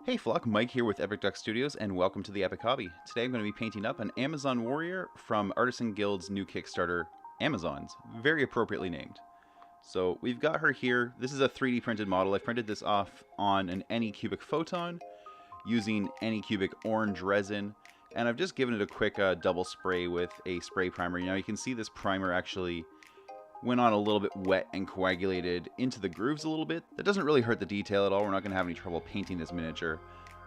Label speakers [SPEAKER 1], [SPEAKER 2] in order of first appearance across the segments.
[SPEAKER 1] Hey Flock, Mike here with Epic Duck Studios, and welcome to the Epic Hobby. Today I'm going to be painting up an Amazon warrior from Artisan Guild's new Kickstarter, Amazons, very appropriately named. So we've got her here. This is a 3D printed model. I printed this off on an Anycubic Photon using Anycubic orange resin, and I've just given it a quick double spray with a spray primer. Now you can see this primer actually went on a little bit wet and coagulated into the grooves a little bit. That doesn't really hurt the detail at all. We're not going to have any trouble painting this miniature,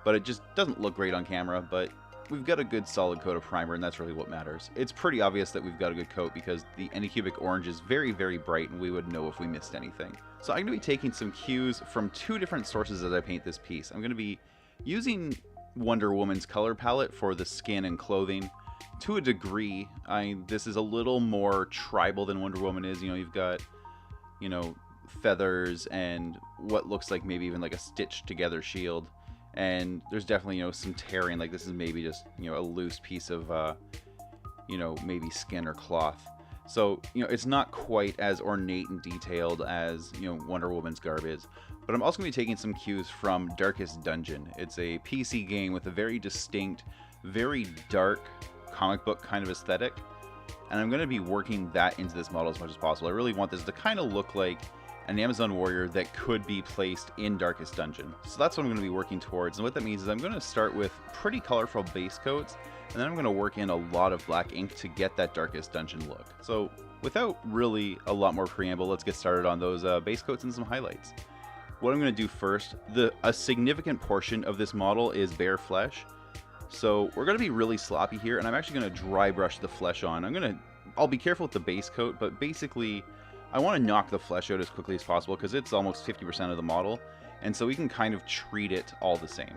[SPEAKER 1] but it just doesn't look great on camera. But we've got a good solid coat of primer, and that's really what matters. It's pretty obvious that we've got a good coat because the Anycubic orange is very, very bright, and we would know if we missed anything. So I'm going to be taking some cues from two different sources as I paint this piece. I'm going to be using Wonder Woman's color palette for the skin and clothing. To a degree, this is a little more tribal than Wonder Woman is. You know, you've got, feathers and what looks like maybe even like a stitched together shield. And there's definitely, some tearing, like this is maybe just, a loose piece of, maybe skin or cloth. So, it's not quite as ornate and detailed as, Wonder Woman's garb is. But I'm also going to be taking some cues from Darkest Dungeon. It's a PC game with a very distinct, very dark comic book kind of aesthetic, and I'm going to be working that into this model as much as possible. I really want this to kind of look like an Amazon warrior that could be placed in Darkest Dungeon. So that's what I'm going to be working towards, and what that means is I'm going to start with pretty colorful base coats, and then I'm going to work in a lot of black ink to get that Darkest Dungeon look. So without really a lot more preamble, let's get started on those base coats and some highlights. What I'm going to do first, a significant portion of this model is bare flesh. So we're going to be really sloppy here, and I'm actually going to dry brush the flesh on. I'll be careful with the base coat, but basically I want to knock the flesh out as quickly as possible because it's almost 50% of the model, and so we can kind of treat it all the same.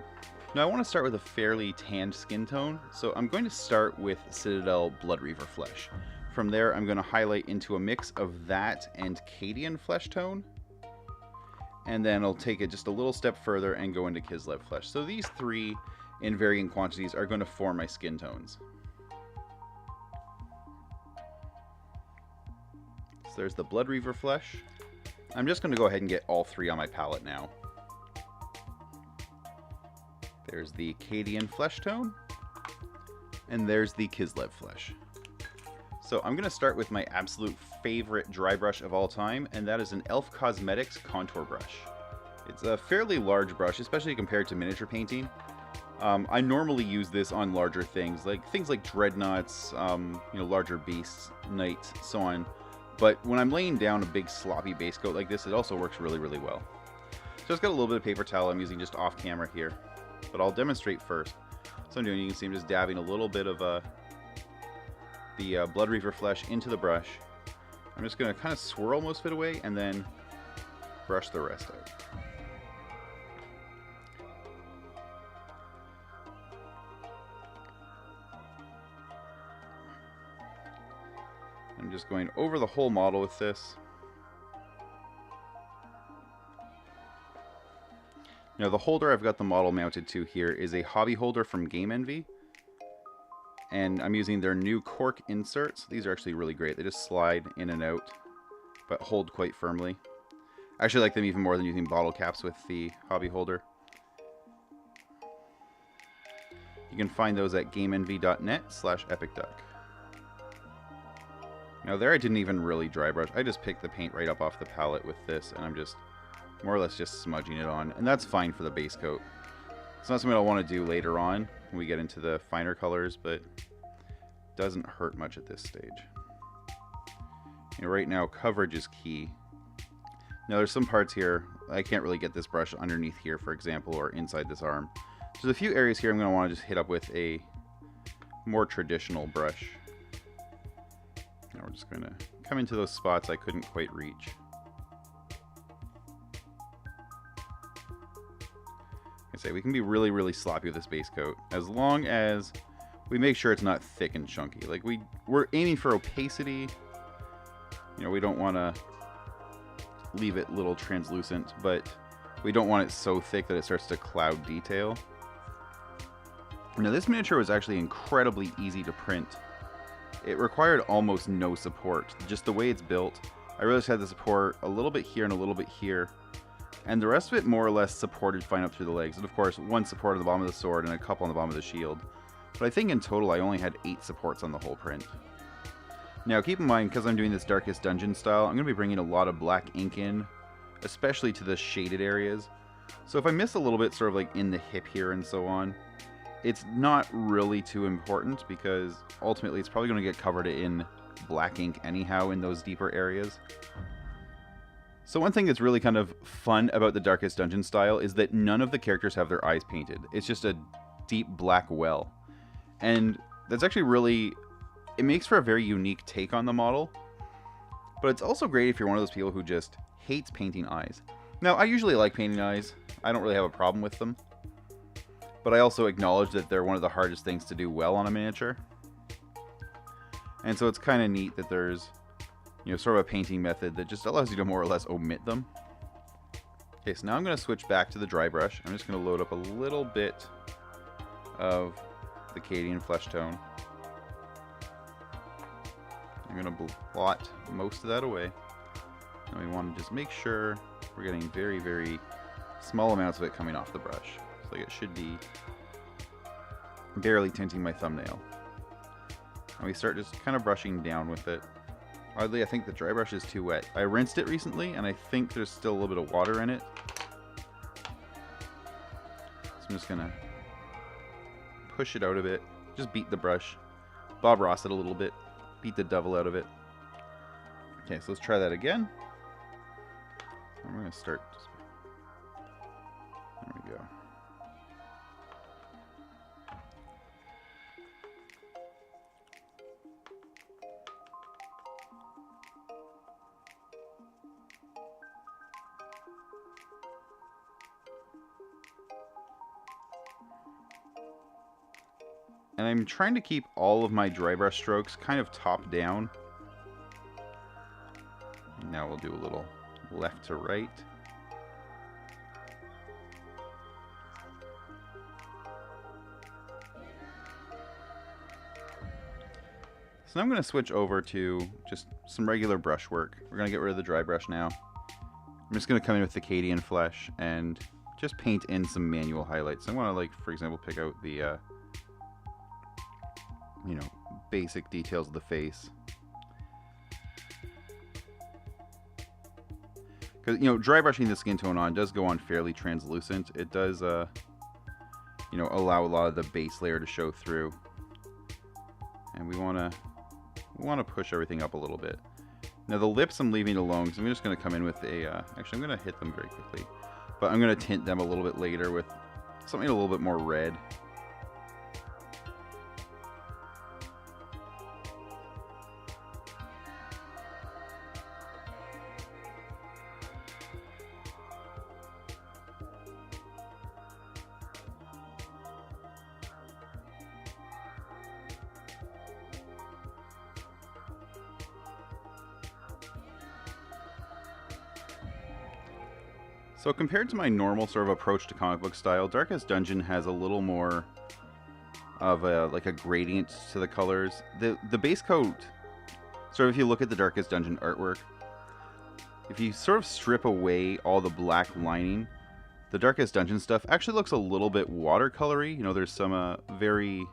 [SPEAKER 1] Now I want to start with a fairly tanned skin tone, so I'm going to start with Citadel Blood Reaver flesh. From there I'm going to highlight into a mix of that and Cadian flesh tone, and then I'll take it just a little step further and go into Kislev flesh. So these three in varying quantities are going to form my skin tones. So there's the Blood Reaver flesh. I'm just going to go ahead and get all three on my palette now. There's the Cadian flesh tone, and there's the Kislev flesh. So I'm going to start with my absolute favorite dry brush of all time, and that is an Elf Cosmetics contour brush. It's a fairly large brush, especially compared to miniature painting. I normally use this on larger things like dreadnoughts, larger beasts, knights, so on. But when I'm laying down a big sloppy base coat like this, it also works really, really well. So it's got a little bit of paper towel I'm using just off camera here, but I'll demonstrate first. So I'm doing, you can see I'm just dabbing a little bit of the Blood Reaver flesh into the brush. I'm just going to kind of swirl most of it away and then brush the rest out. I'm just going over the whole model with this. Now the holder I've got the model mounted to here is a hobby holder from Game Envy. And I'm using their new cork inserts. These are actually really great. They just slide in and out, but hold quite firmly. I actually like them even more than using bottle caps with the hobby holder. You can find those at gameenvy.net/epicduck. Now there I didn't even really dry brush. I just picked the paint right up off the palette with this, and I'm just more or less just smudging it on. And that's fine for the base coat. It's not something I'll want to do later on when we get into the finer colors, but it doesn't hurt much at this stage. Right now coverage is key. Now there's some parts here, I can't really get this brush underneath here, for example, or inside this arm. So there's a few areas here I'm going to want to just hit up with a more traditional brush. Now we're just going to come into those spots I couldn't quite reach. Like I say, we can be really, really sloppy with this base coat as long as we make sure it's not thick and chunky. Like we're aiming for opacity. We don't want to leave it a little translucent, but we don't want it so thick that it starts to cloud detail. Now this miniature was actually incredibly easy to print. It required almost no support, just the way it's built. I really just had the support a little bit here and a little bit here, And the rest of it more or less supported fine up through the legs. And of course, one support on the bottom of the sword and a couple on the bottom of the shield. But I think in total I only had 8 supports on the whole print. Now keep in mind, because I'm doing this Darkest Dungeon style, I'm going to be bringing a lot of black ink in, especially to the shaded areas. So if I miss a little bit sort of like in the hip here and so on, it's not really too important because ultimately it's probably going to get covered in black ink anyhow in those deeper areas. So one thing that's really kind of fun about the Darkest Dungeon style is that none of the characters have their eyes painted. It's just a deep black well. And that's actually really, it makes for a very unique take on the model. But it's also great if you're one of those people who just hates painting eyes. Now, I usually like painting eyes. I don't really have a problem with them. But I also acknowledge that they're one of the hardest things to do well on a miniature. And so it's kind of neat that there's, you know, sort of a painting method that just allows you to more or less omit them. Okay, so now I'm going to switch back to the dry brush. I'm just going to load up a little bit of the Cadian flesh tone. I'm going to blot most of that away. And we want to just make sure we're getting very, very small amounts of it coming off the brush. So like it should be barely tinting my thumbnail. And we start just kind of brushing down with it. Oddly, I think the dry brush is too wet. I rinsed it recently, and I think there's still a little bit of water in it. So I'm just going to push it out a bit. Just beat the brush. Bob Ross it a little bit. Beat the devil out of it. Okay, so let's try that again. I'm going to start. There we go. And I'm trying to keep all of my dry brush strokes kind of top down. Now we'll do a little left to right. So now I'm going to switch over to just some regular brush work. We're going to get rid of the dry brush now. I'm just going to come in with the Cadian flesh and just paint in some manual highlights. I want to, like, for example, pick out the you know, basic details of the face. Because, you know, dry brushing the skin tone on does go on fairly translucent. It does, you know, allow a lot of the base layer to show through. And we want to push everything up a little bit. Now the lips I'm leaving alone, because I'm just going to come in with a, actually I'm going to hit them very quickly. But I'm going to tint them a little bit later with something a little bit more red. So compared to my normal sort of approach to comic book style, Darkest Dungeon has a little more of a, like a gradient to the colors. The base coat, sort of if you look at the Darkest Dungeon artwork, if you sort of strip away all the black lining, the Darkest Dungeon stuff actually looks a little bit watercolory. You know, there's some very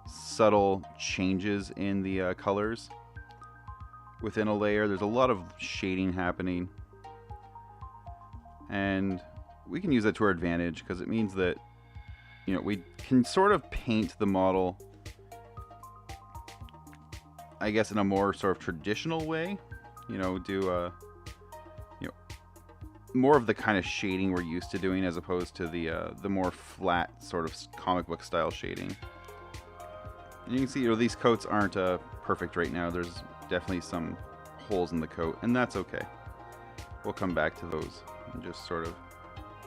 [SPEAKER 1] subtle changes in the colors within a layer. There's a lot of shading happening. And we can use that to our advantage because it means that, you know, we can sort of paint the model, I guess, in a more sort of traditional way. You know, do you know, more of the kind of shading we're used to doing as opposed to the more flat sort of comic book style shading. And you can see, you know, these coats aren't perfect right now. There's definitely some holes in the coat, and that's okay. We'll come back to those and just sort of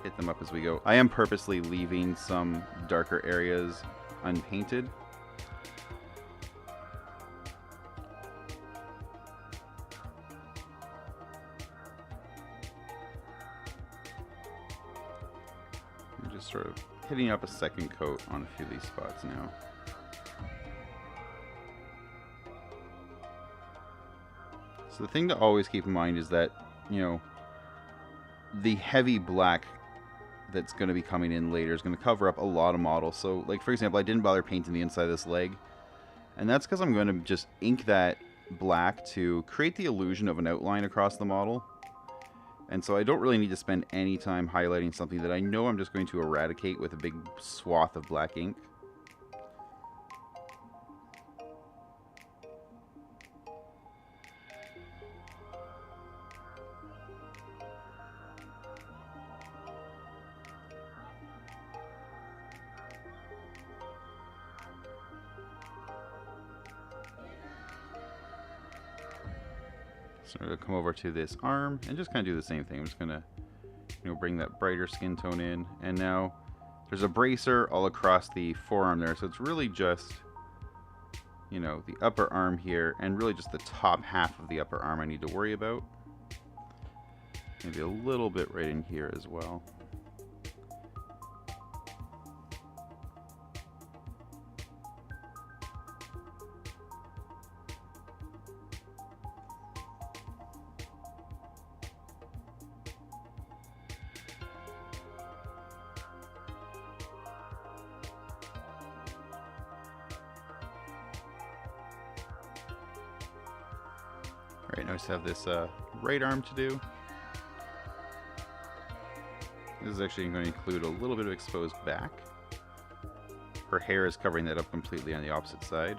[SPEAKER 1] hit them up as we go. I am purposely leaving some darker areas unpainted. I'm just sort of hitting up a second coat on a few of these spots now. So the thing to always keep in mind is that, you know, the heavy black that's going to be coming in later is going to cover up a lot of models. So, like, for example, I didn't bother painting the inside of this leg. And that's because I'm going to just ink that black to create the illusion of an outline across the model. And so I don't really need to spend any time highlighting something that I know I'm just going to eradicate with a big swath of black ink. So I'm going to come over to this arm and just kind of do the same thing. I'm just going to, bring that brighter skin tone in. And now there's a bracer all across the forearm there. So it's really just, the upper arm here and really just the top half of the upper arm I need to worry about. Maybe a little bit right in here as well. Alright, now I just have this right arm to do. This is actually going to include a little bit of exposed back. Her hair is covering that up completely on the opposite side.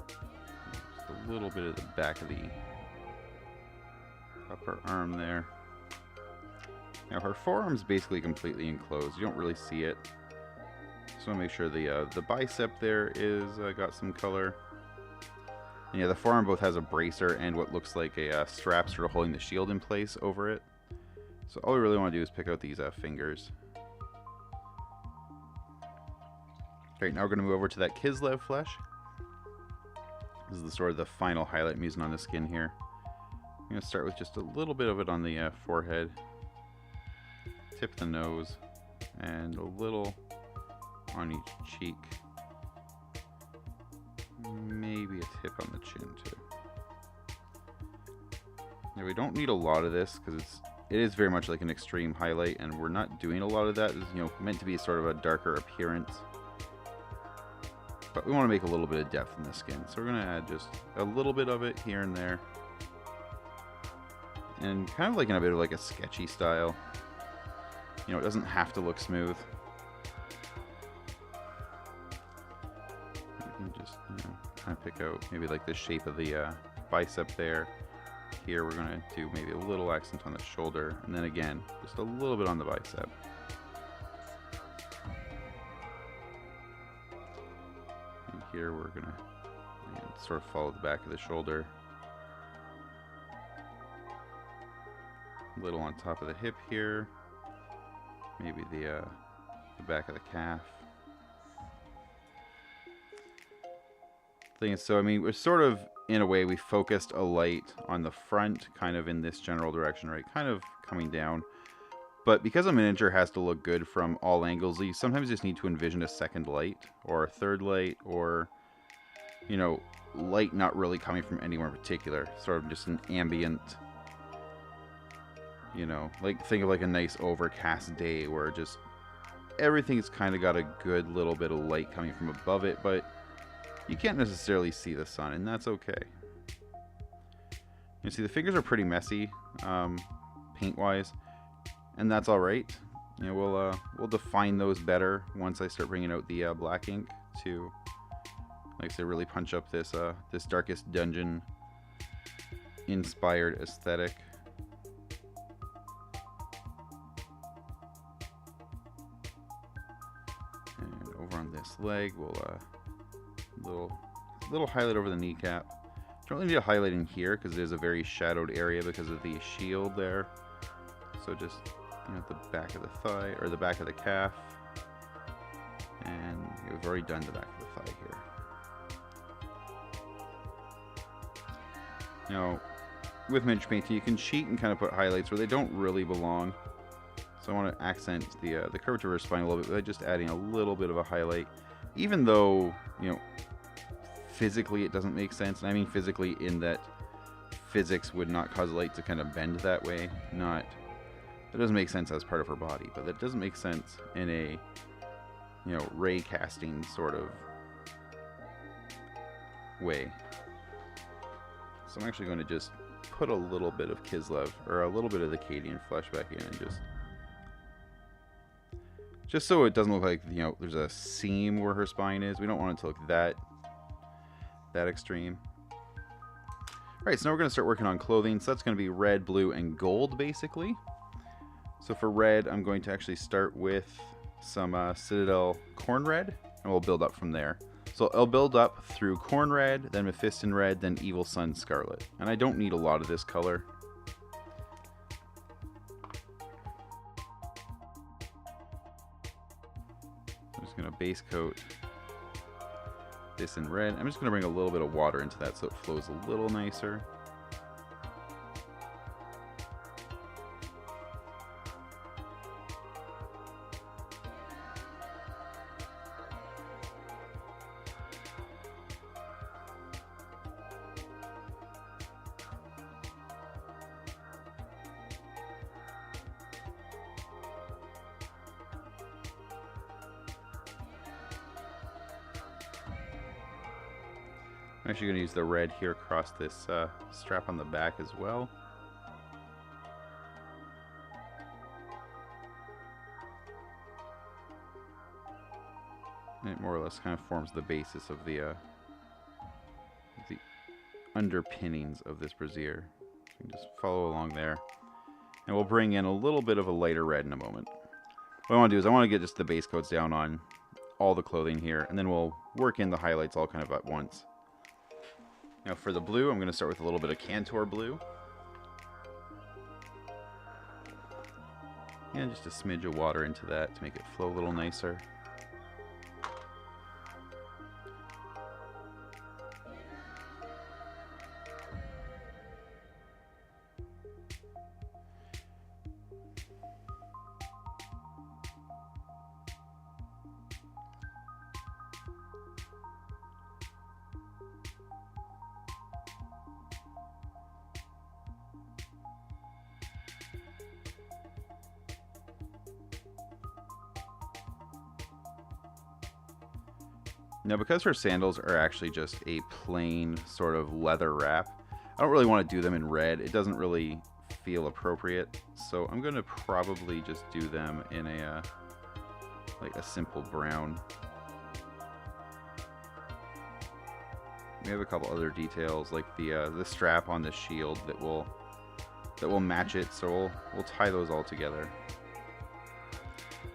[SPEAKER 1] Just a little bit of the back of the upper arm there. Now her forearm's basically completely enclosed. You don't really see it. Just want to make sure the bicep there is got some color. And yeah, the forearm both has a bracer and what looks like a strap sort of holding the shield in place over it. So all we really want to do is pick out these fingers. Alright, now we're going to move over to that Kislev flesh. This is the sort of the final highlight I'm using on the skin here. I'm going to start with just a little bit of it on the forehead, tip the nose, and a little on each cheek. Maybe a tip on the chin too. Now we don't need a lot of this because it is very much like an extreme highlight, and we're not doing a lot of that. It's meant to be sort of a darker appearance. But we want to make a little bit of depth in the skin, so we're going to add just a little bit of it here and there. And kind of like in a bit of like a sketchy style. It doesn't have to look smooth. Just kind of pick out maybe like the shape of the bicep there. Here we're going to do maybe a little accent on the shoulder, and then again just a little bit on the bicep. And here we're going to sort of follow the back of the shoulder. A little on top of the hip here. Maybe the back of the calf. Thing is, so I mean, we're sort of, in a way, we focused a light on the front, kind of in this general direction, right? Kind of coming down. But because a miniature has to look good from all angles, you sometimes just need to envision a second light, or a third light, or, light not really coming from anywhere in particular. Sort of just an ambient, like, think of like a nice overcast day where just everything's kind of got a good little bit of light coming from above it, but you can't necessarily see the sun, and that's okay. You see, the fingers are pretty messy, paint-wise, and that's all right. We'll define those better once I start bringing out the black ink to, like I say, really punch up this this Darkest Dungeon inspired aesthetic. And over on this leg, we'll little highlight over the kneecap. Don't really need a highlight in here because there's a very shadowed area because of the shield there. So just the back of the thigh, or the back of the calf, and we've already done the back of the thigh here. Now, with miniature painting, you can cheat and kind of put highlights where they don't really belong. So I want to accent the curvature of her spine a little bit by just adding a little bit of a highlight, even though physically it doesn't make sense. And I mean physically in that physics would not cause light to kind of bend that way. Not, it doesn't make sense as part of her body, but that doesn't make sense in a, you know, ray casting sort of way. So I'm actually going to just put a little bit of Kislev, or a little bit of the Cadian flesh back in, and just so it doesn't look like, you know, there's a seam where her spine is. We don't want it to look that extreme. Alright, so now we're going to start working on clothing. So that's going to be red, blue, and gold, basically. So for red, I'm going to actually start with some Citadel Corn Red, and we'll build up from there. So I'll build up through Corn Red, then Mephiston Red, then Evil Sun Scarlet. And I don't need a lot of this color. I'm just going to base coat this in red. I'm just going to bring a little bit of water into that so it flows a little nicer. I'm actually going to use the red here across this strap on the back as well. And it more or less kind of forms the basis of the underpinnings of this brassiere. So you can just follow along there. And we'll bring in a little bit of a lighter red in a moment. What I want to do is I want to get just the base coats down on all the clothing here, and then we'll work in the highlights all kind of at once. Now for the blue, I'm going to start with a little bit of Cantor blue. And just a smidge of water into that to make it flow a little nicer. Now, because her sandals are actually just a plain sort of leather wrap, I don't really want to do them in red. It doesn't really feel appropriate. So I'm going to probably just do them in a like a simple brown. We have a couple other details, like the strap on the shield that will match it. So we'll tie those all together.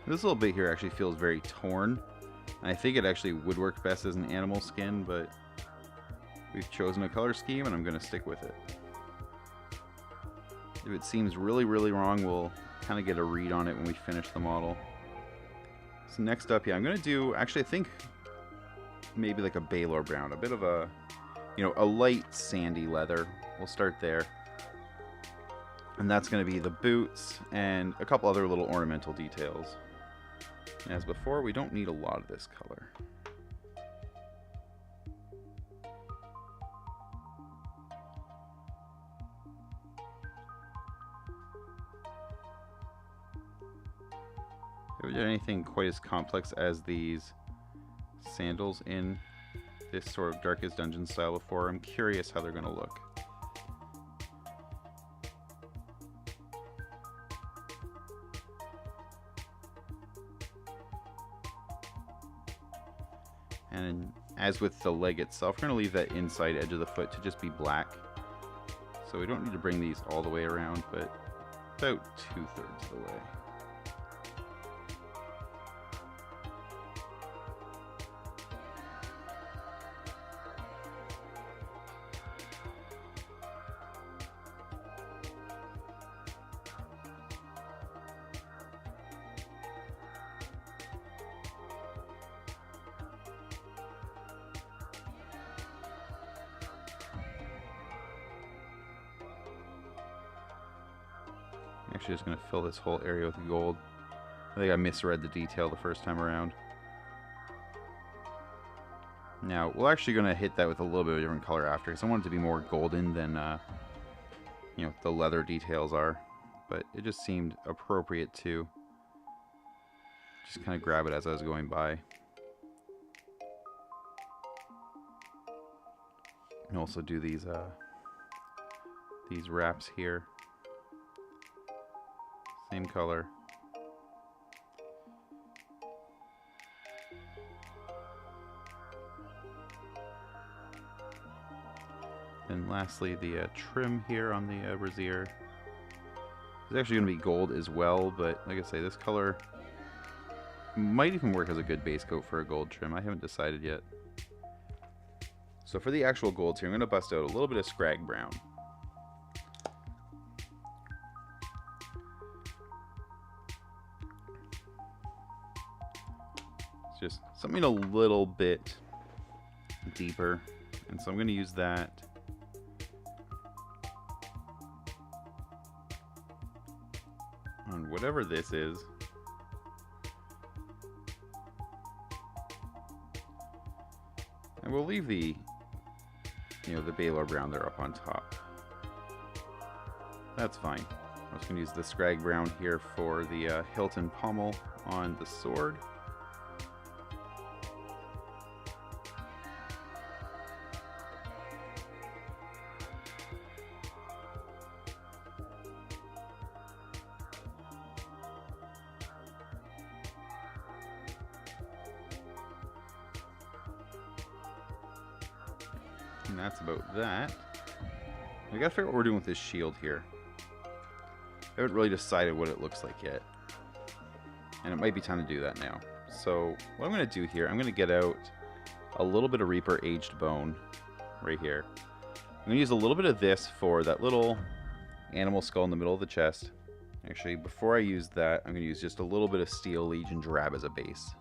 [SPEAKER 1] This little bit here actually feels very torn. I think it actually would work best as an animal skin, but we've chosen a color scheme and I'm going to stick with it. If it seems really, really wrong, we'll kind of get a read on it when we finish the model. So next up, yeah, I'm going to do, actually I think maybe like a Baylor brown, a bit of a, you know, a light sandy leather. We'll start there. And that's going to be the boots and a couple other little ornamental details. As before, we don't need a lot of this color. Have we done anything quite as complex as these sandals in this sort of Darkest Dungeon style before? I'm curious how they're going to look. And as with the leg itself, we're going to leave that inside edge of the foot to just be black. So we don't need to bring these all the way around, but about 2/3 of the way. Actually just going to fill this whole area with gold. I think I misread the detail the first time around. Now, we're actually going to hit that with a little bit of a different color after, because I want it to be more golden than, you know, the leather details are. But it just seemed appropriate to just kind of grab it as I was going by. And also do these wraps here. Same color. And lastly, the trim here on the brassiere. It's actually going to be gold as well, but like I say, this color might even work as a good base coat for a gold trim. I haven't decided yet. So for the actual golds here, I'm going to bust out a little bit of Scrag Brown. It's just something a little bit deeper, and so I'm going to use that. On whatever this is. And we'll leave the, you know, the Baylor Brown there up on top. That's fine. I'm just going to use the Scrag Brown here for the hilt and pommel on the sword. And that's about that. We gotta figure out what we're doing with this shield here. I haven't really decided what it looks like yet. And it might be time to do that now. So what I'm gonna do here, I'm gonna get out a little bit of Reaper Aged Bone right here. I'm gonna use a little bit of this for that little animal skull in the middle of the chest. Actually, before I use that, I'm gonna use just a little bit of Steel Legion Drab as a base.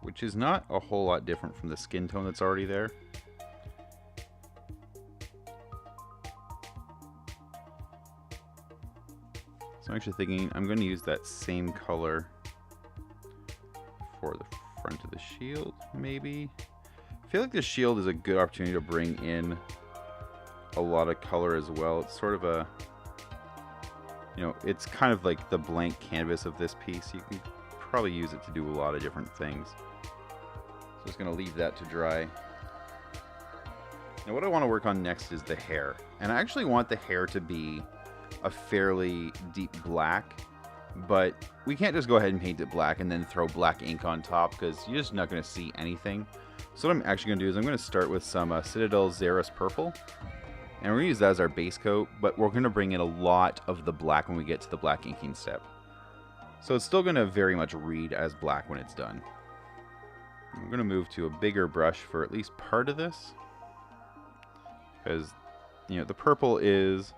[SPEAKER 1] Which is not a whole lot different from the skin tone that's already there. So I'm actually thinking I'm going to use that same color for the front of the shield, maybe. I feel like the shield is a good opportunity to bring in a lot of color as well. It's sort of a, you know, it's kind of like the blank canvas of this piece. You can probably use it to do a lot of different things. So just going to leave that to dry. Now what I want to work on next is the hair. And I actually want the hair to be a fairly deep black, but we can't just go ahead and paint it black and then throw black ink on top, because you're just not going to see anything. So what I'm actually going to do is I'm going to start with some Citadel Xeris Purple. And we're going to use that as our base coat, but we're going to bring in a lot of the black when we get to the black inking step. So it's still going to very much read as black when it's done. I'm going to move to a bigger brush for at least part of this, because, you know, the purple is,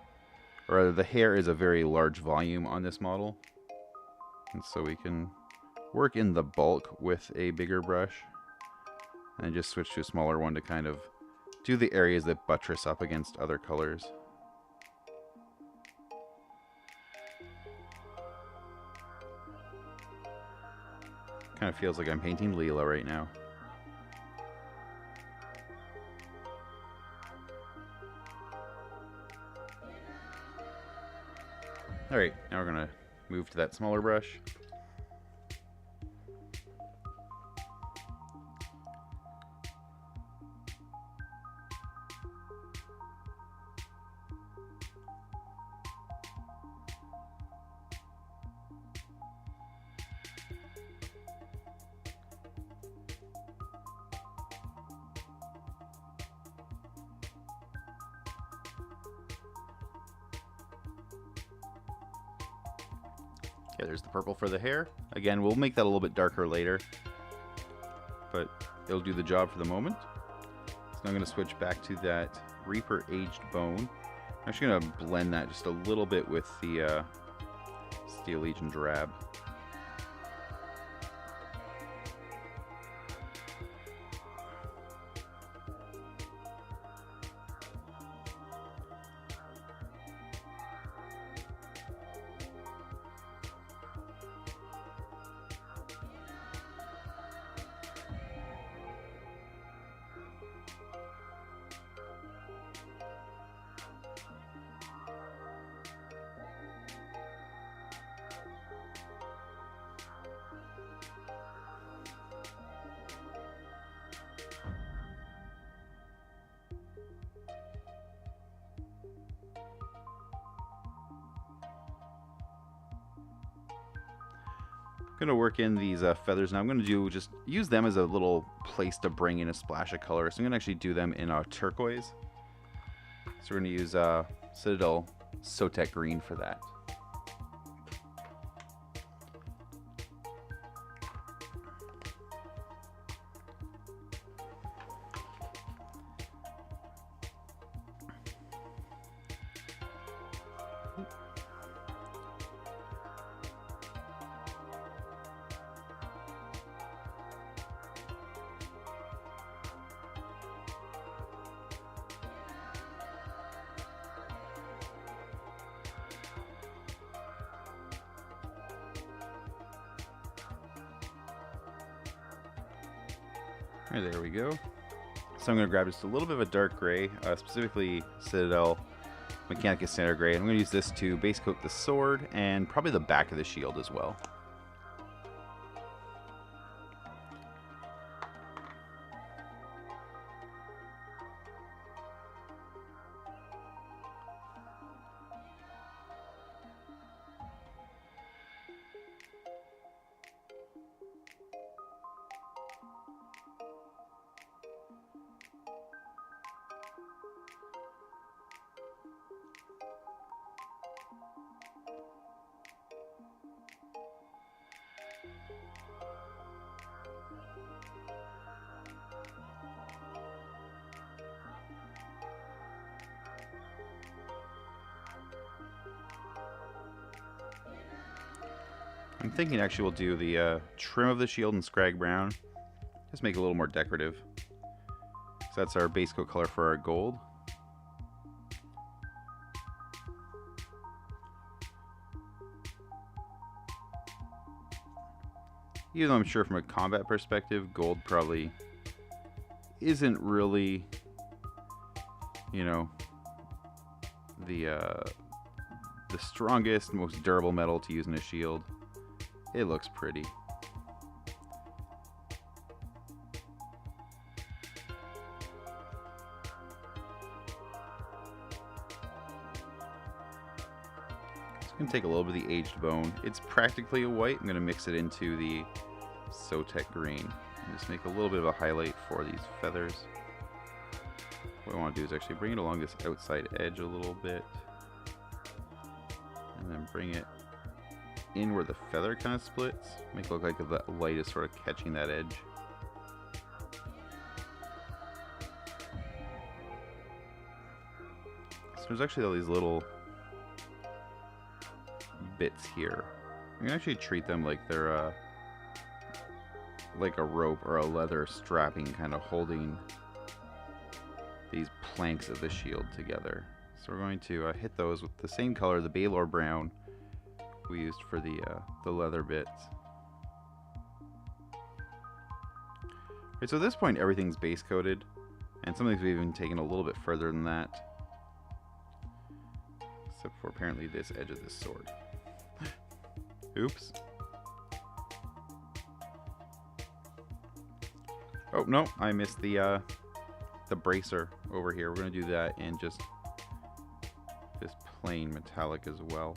[SPEAKER 1] or rather the hair is a very large volume on this model, and so we can work in the bulk with a bigger brush and then just switch to a smaller one to kind of do the areas that buttress up against other colors. Kind of feels like I'm painting Leela right now. Alright, now we're going to move to that smaller brush. Okay, there's the purple for the hair. Again, we'll make that a little bit darker later, but it'll do the job for the moment. So I'm going to switch back to that Reaper Aged Bone. I'm actually going to blend that just a little bit with the Steel Legion Drab. Gonna work in these feathers now. I'm gonna just use them as a little place to bring in a splash of color. So I'm gonna actually do them in turquoise. So we're gonna use Citadel Sotek green for that. There we go. So I'm going to grab just a little bit of a dark gray, specifically Citadel Mechanicus Standard Gray. I'm going to use this to base coat the sword and probably the back of the shield as well. I'm thinking actually we'll do the trim of the shield in Scrag Brown. Just make it a little more decorative. So that's our base coat color for our gold. Even though I'm sure from a combat perspective, gold probably isn't really, you know, the strongest, most durable metal to use in a shield. It looks pretty. Just gonna take a little bit of the aged bone. It's practically a white. I'm gonna mix it into the Sotek green and just make a little bit of a highlight for these feathers. What I want to do is actually bring it along this outside edge a little bit, and then bring it in where the feather kind of splits. Make it look like the light is sort of catching that edge. So there's actually all these little bits here. You can actually treat them like they're like a rope or a leather strapping kind of holding these planks of the shield together. So we're going to hit those with the same color, the Baylor Brown we used for the leather bits. Right, so at this point everything's base coated, and some things we've even taken a little bit further than that, except for apparently this edge of this sword. Oops. Oh no, I missed the bracer over here. We're gonna do that in just this plain metallic as well.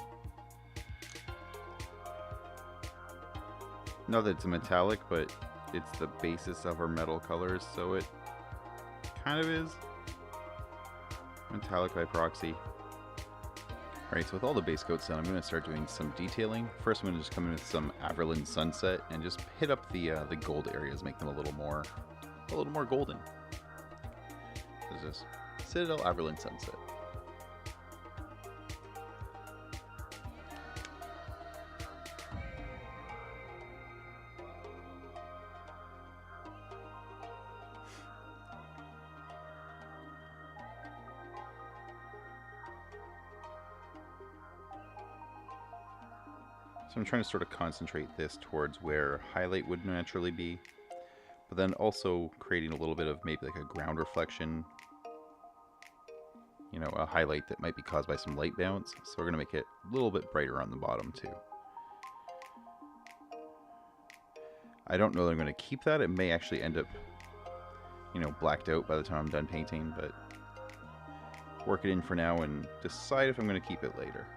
[SPEAKER 1] Not that it's a metallic, but it's the basis of our metal colors, so it kind of is metallic by proxy. Alright, so with all the base coats done, I'm going to start doing some detailing. First, I'm going to just come in with some Averland Sunset and just hit up the gold areas, make them a little more golden. This is this Citadel Averland Sunset. So I'm trying to sort of concentrate this towards where highlight would naturally be, but then also creating a little bit of maybe like a ground reflection, you know, a highlight that might be caused by some light bounce. So we're going to make it a little bit brighter on the bottom too. I don't know that I'm going to keep that. It may actually end up, you know, blacked out by the time I'm done painting, but work it in for now and decide if I'm going to keep it later.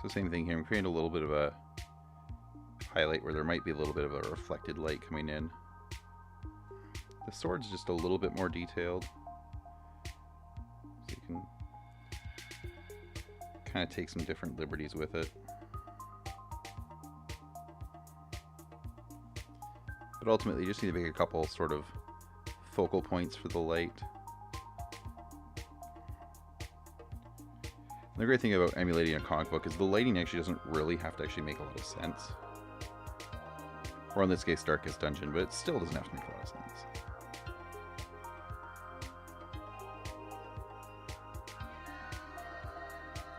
[SPEAKER 1] So same thing here, I'm creating a little bit of a highlight where there might be a little bit of a reflected light coming in. The sword's just a little bit more detailed. So you can kind of take some different liberties with it. But ultimately you just need to make a couple sort of focal points for the light. The great thing about emulating a comic book is the lighting actually doesn't really have to actually make a lot of sense. Or in this case, Darkest Dungeon, but it still doesn't have to make a lot of sense.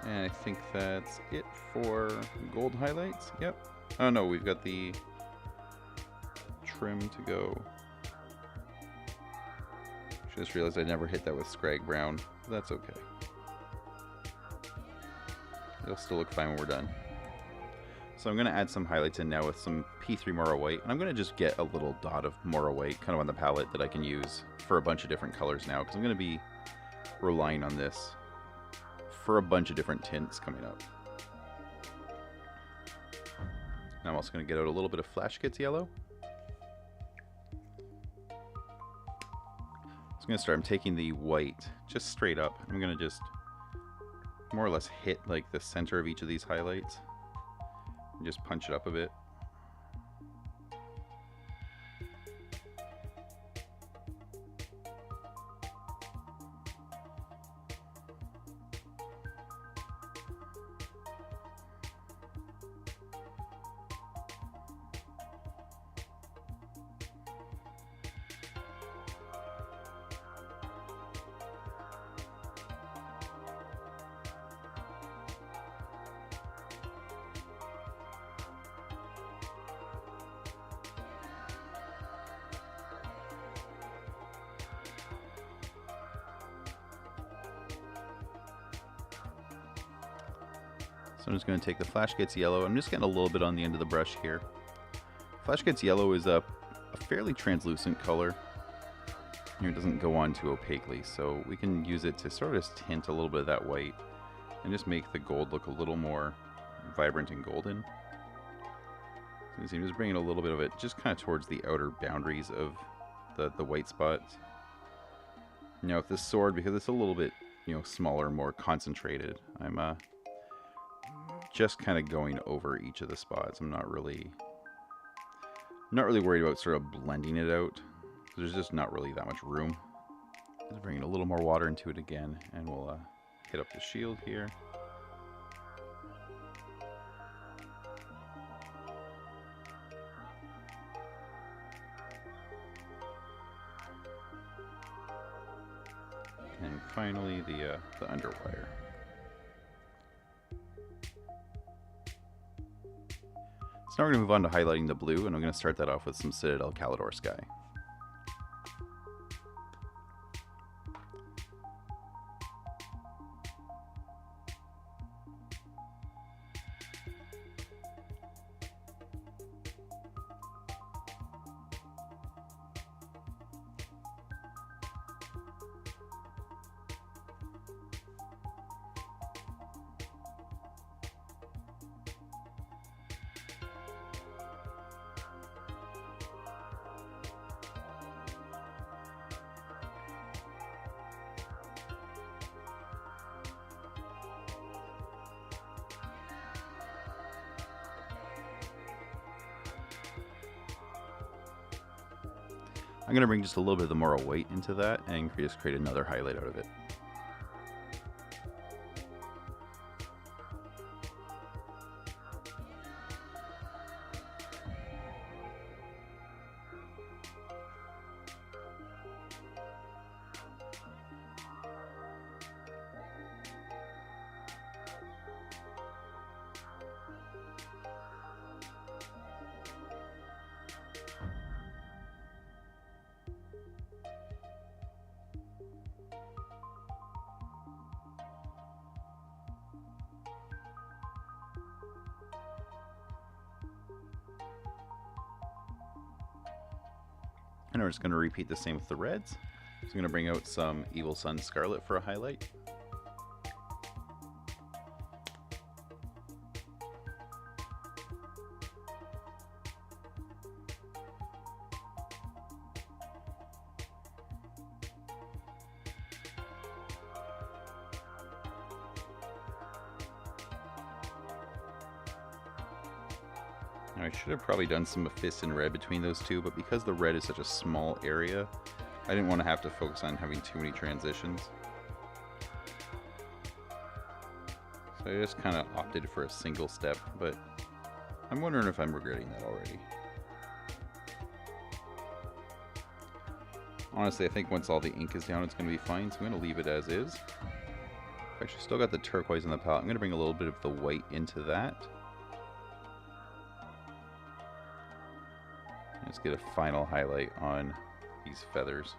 [SPEAKER 1] And I think that's it for gold highlights. Yep. Oh no, we've got the trim to go. Just realized I never hit that with Scrag Brown. That's okay. It'll still look fine when we're done. So I'm going to add some highlights in now with some P3 Mora White. And I'm going to just get a little dot of Mora White kind of on the palette that I can use for a bunch of different colors now. Because I'm going to be relying on this for a bunch of different tints coming up. And I'm also going to get out a little bit of Flash Kits Yellow. So I'm going to start, I'm taking the white just straight up. I'm going to just more or less hit like the center of each of these highlights and just punch it up a bit. So I'm just going to take the Flash Gets Yellow. I'm just getting a little bit on the end of the brush here. Flash Gets Yellow is a fairly translucent color. It doesn't go on too opaquely, so we can use it to sort of just tint a little bit of that white and just make the gold look a little more vibrant and golden. So you see, I'm just bringing a little bit of it just kind of towards the outer boundaries of the white spots. Now with this sword, because it's a little bit, you know, smaller, more concentrated, I'm just kind of going over each of the spots. I'm not really worried about sort of blending it out. There's just not really that much room. Just bringing a little more water into it again, and we'll hit up the shield here. And finally the underwire. So now we're going to move on to highlighting the blue, and I'm going to start that off with some Citadel Calidor Sky. I'm going to bring just a little bit of the Mora White into that and just create another highlight out of it. And we're just going to repeat the same with the reds. So I'm going to bring out some Evil Sun Scarlet for a highlight. I should have probably done some Mephisto in red between those two, but because the red is such a small area, I didn't want to have to focus on having too many transitions. So I just kind of opted for a single step, but I'm wondering if I'm regretting that already. Honestly, I think once all the ink is down, it's going to be fine, so I'm going to leave it as is. I've actually still got the turquoise on the palette. I'm going to bring a little bit of the white into that. Let's get a final highlight on these feathers.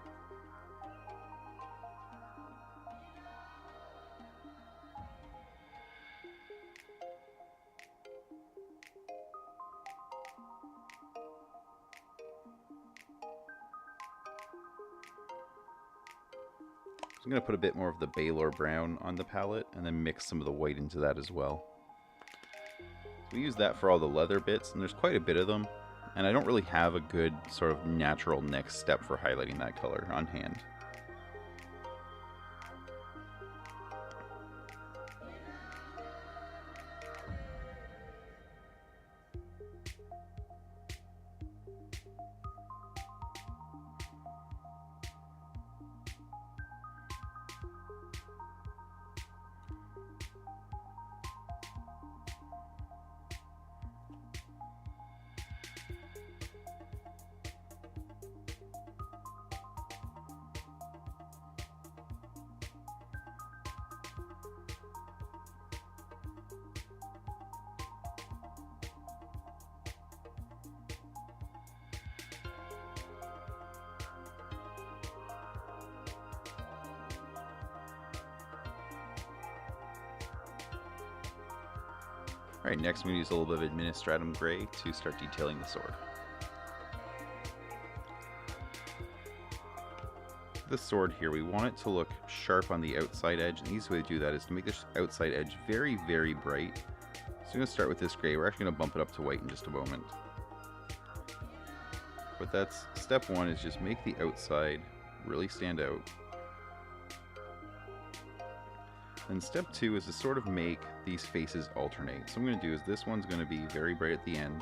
[SPEAKER 1] So I'm going to put a bit more of the Baylor brown on the palette and then mix some of the white into that as well. So we use that for all the leather bits, and there's quite a bit of them. And I don't really have a good sort of natural next step for highlighting that color on hand. Alright, next I'm going to use a little bit of Administratum Gray to start detailing the sword. The sword here, we want it to look sharp on the outside edge, and the easiest way to do that is to make this outside edge very, very bright. So I'm going to start with this gray. We're actually going to bump it up to white in just a moment. But that's step one, is just make the outside really stand out. And step two is to sort of make these faces alternate. So what I'm going to do is this one's going to be very bright at the end.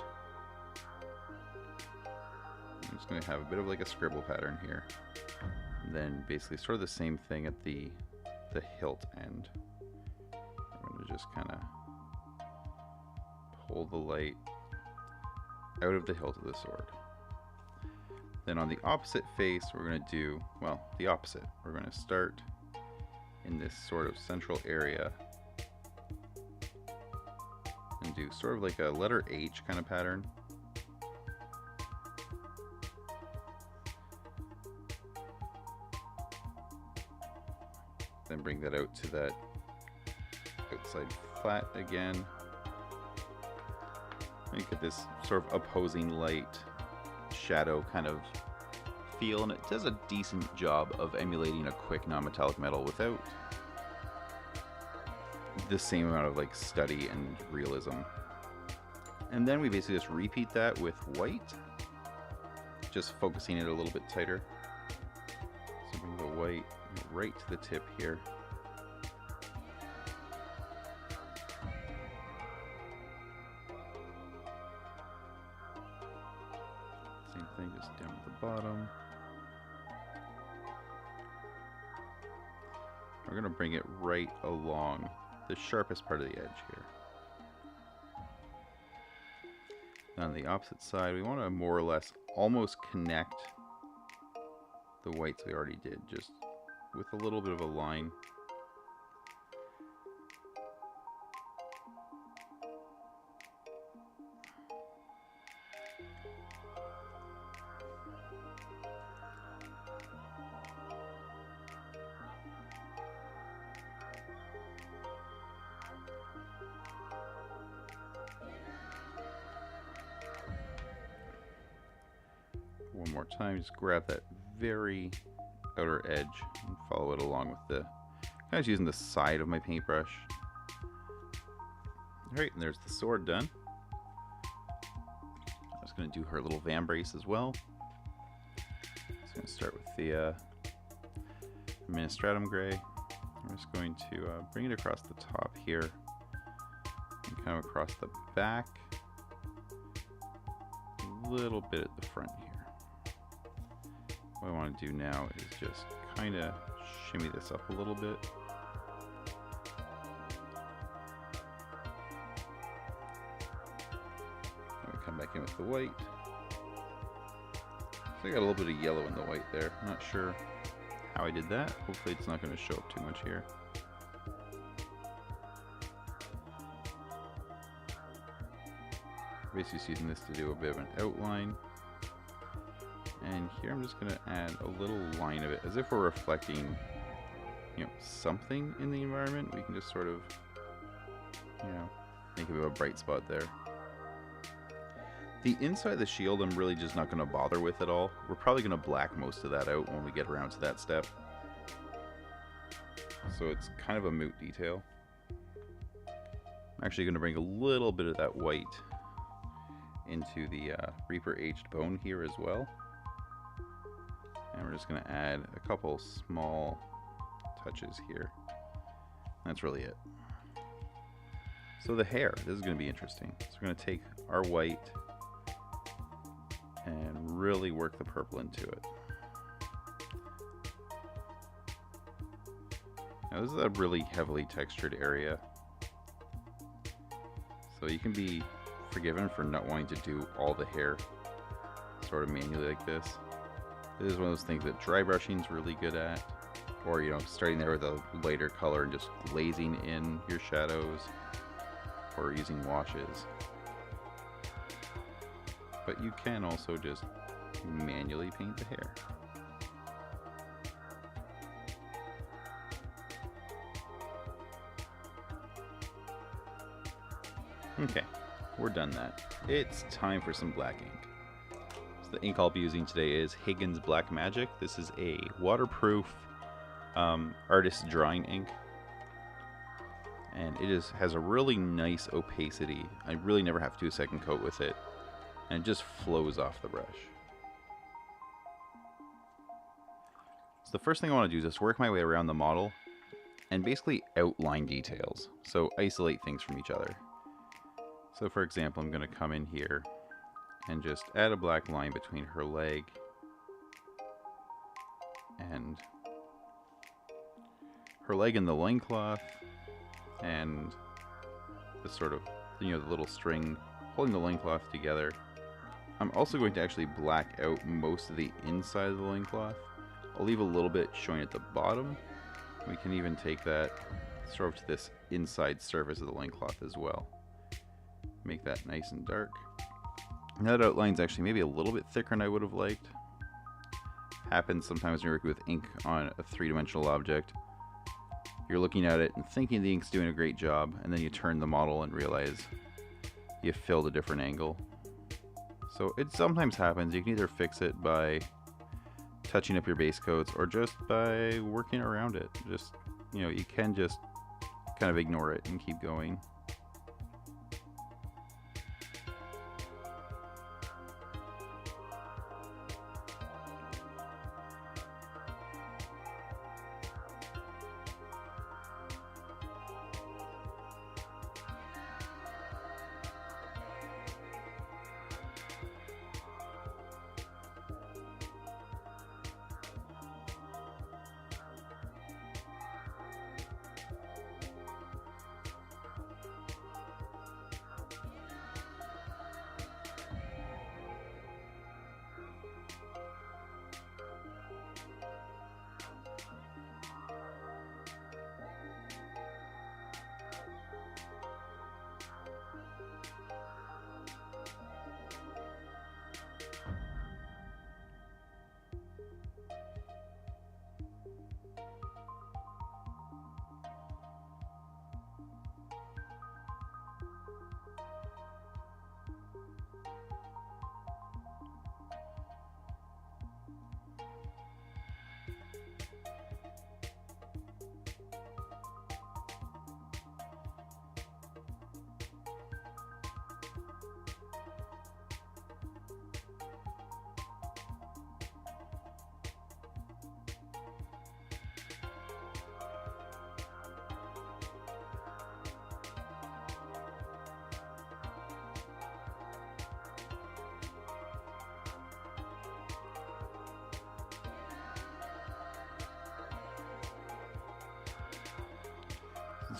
[SPEAKER 1] I'm just going to have a bit of like a scribble pattern here. And then basically sort of the same thing at the hilt end. I'm going to just kind of pull the light out of the hilt of the sword. Then on the opposite face, we're going to do, well, the opposite. We're going to start in this sort of central area and do sort of like a letter H kind of pattern. Then bring that out to that outside flat again. And you get this sort of opposing light shadow kind of feel, and it does a decent job of emulating a quick non-metallic metal without the same amount of like study and realism. And then we basically just repeat that with white, just focusing it a little bit tighter. So bring the white right to the tip here. Same thing, just down at the bottom. We're going to bring it right along the sharpest part of the edge here. And on the opposite side, we want to more or less almost connect the whites we already did, just with a little bit of a line. One more time, just grab that very outer edge and follow it along with the, kind of using the side of my paintbrush. Alright, and there's the sword done. I was going to do her little vambrace as well. Just going to start with the Administratum Gray. I'm just going to bring it across the top here and kind of across the back. little bit at the front here. What I want to do now is just kind of shimmy this up a little bit. Then we come back in with the white. So I got a little bit of yellow in the white there. I'm not sure how I did that. Hopefully it's not going to show up too much here. Basically using this to do a bit of an outline. And here I'm just going to add a little line of it as if we're reflecting, you know, something in the environment. We can just sort of, you know, make a bit of a bright spot there. The inside of the shield I'm really just not going to bother with at all. We're probably going to black most of that out when we get around to that step. So it's kind of a moot detail. I'm actually going to bring a little bit of that white into the Reaper Aged Bone here as well. And we're just going to add a couple small touches here. That's really it. So the hair, this is going to be interesting. So we're going to take our white and really work the purple into it. Now this is a really heavily textured area, so you can be forgiven for not wanting to do all the hair sort of manually like this. This is one of those things that dry brushing is really good at, or, you know, starting there with a lighter color and just glazing in your shadows, or using washes. But you can also just manually paint the hair. Okay, we're done that. It's time for some black ink. So the ink I'll be using today is Higgins Black Magic. This is a waterproof artist drawing ink. And it has a really nice opacity. I really never have to do a second coat with it. And it just flows off the brush. So the first thing I want to do is just work my way around the model and basically outline details. So isolate things from each other. So for example, I'm going to come in here and just add a black line between her leg and the loincloth, and the sort of, you know, the little string holding the loincloth together. I'm also going to actually black out most of the inside of the loincloth. I'll leave a little bit showing at the bottom. We can even take that sort of to this inside surface of the loincloth as well. Make that nice and dark. And that outline's actually maybe a little bit thicker than I would have liked. Happens sometimes when you're working with ink on a three-dimensional object. You're looking at it and thinking the ink's doing a great job, and then you turn the model and realize you filled a different angle. So it sometimes happens. You can either fix it by touching up your base coats or just by working around it. Just, you know, you can just kind of ignore it and keep going.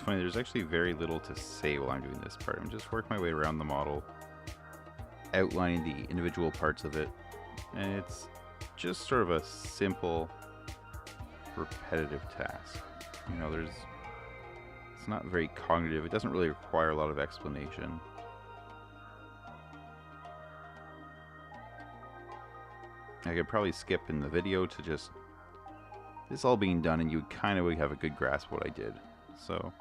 [SPEAKER 1] funny, there's actually very little to say while I'm doing this part. I'm just working my way around the model, outlining the individual parts of it, and it's just sort of a simple, repetitive task. You know, it's not very cognitive. It doesn't really require a lot of explanation. I could probably skip in the video to just this all being done, and you kind of would have a good grasp of what I did. So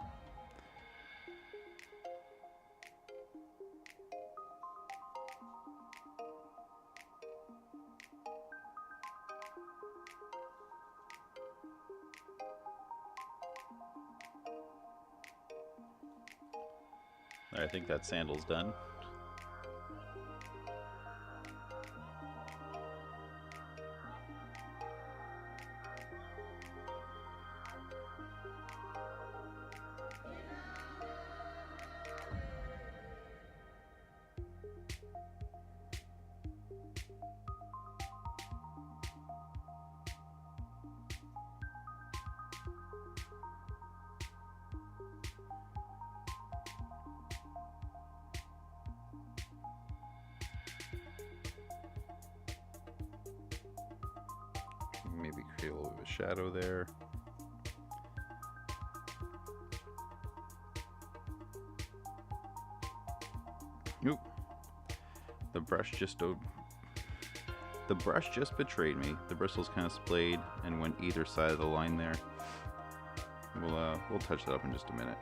[SPEAKER 1] I think that sandal's done. Maybe create a little bit of a shadow there. Nope. The brush just betrayed me. The bristles kind of splayed and went either side of the line there. We'll touch that up in just a minute.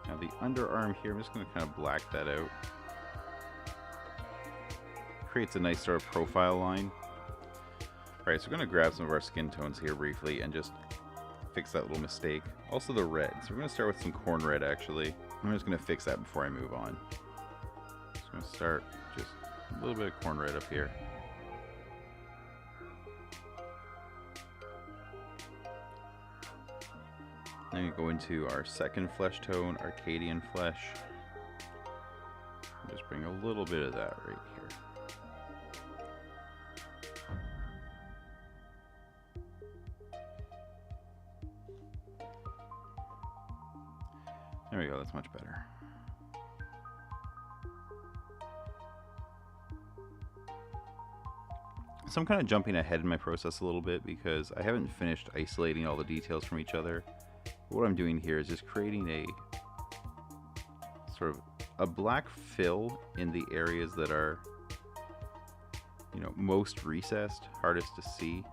[SPEAKER 1] Now the underarm here, I'm just going to kind of black that out. Creates a nice sort of profile line. Alright, so we're going to grab some of our skin tones here briefly and just fix that little mistake. Also the red. So we're going to start with some corn red actually. I'm just going to fix that before I move on. So I'm going to start just a little bit of corn red up here. Then we go into our second flesh tone, Arcadian Flesh. Just bring a little bit of that right here. There we go, that's much better. So I'm kind of jumping ahead in my process a little bit because I haven't finished isolating all the details from each other. What I'm doing here is just creating a sort of a black fill in the areas that are, you know, most recessed, hardest to see.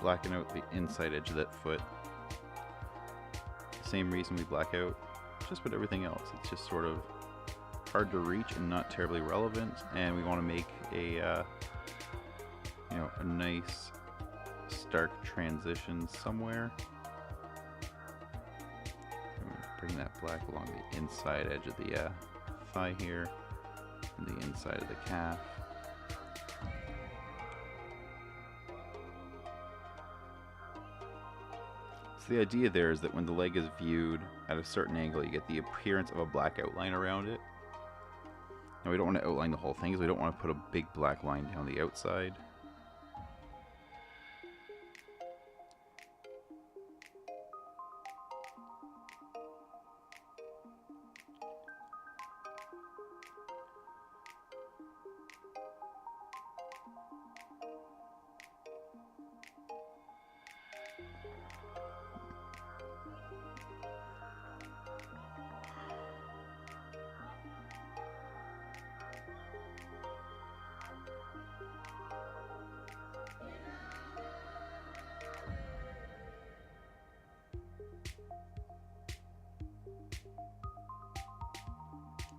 [SPEAKER 1] Blacken out the inside edge of that foot. Same reason we black out just about everything else. It's just sort of hard to reach and not terribly relevant, and we want to make a you know, a nice stark transition somewhere. Bring that black along the inside edge of the thigh here, and the inside of the calf. So the idea there is that when the leg is viewed at a certain angle, you get the appearance of a black outline around it. Now we don't want to outline the whole thing because we don't want to put a big black line down the outside.